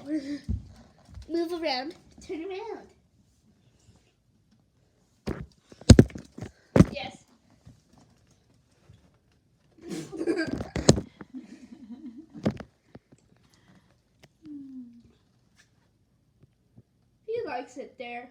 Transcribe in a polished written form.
down. Move around. Turn around. Yes. He likes it there.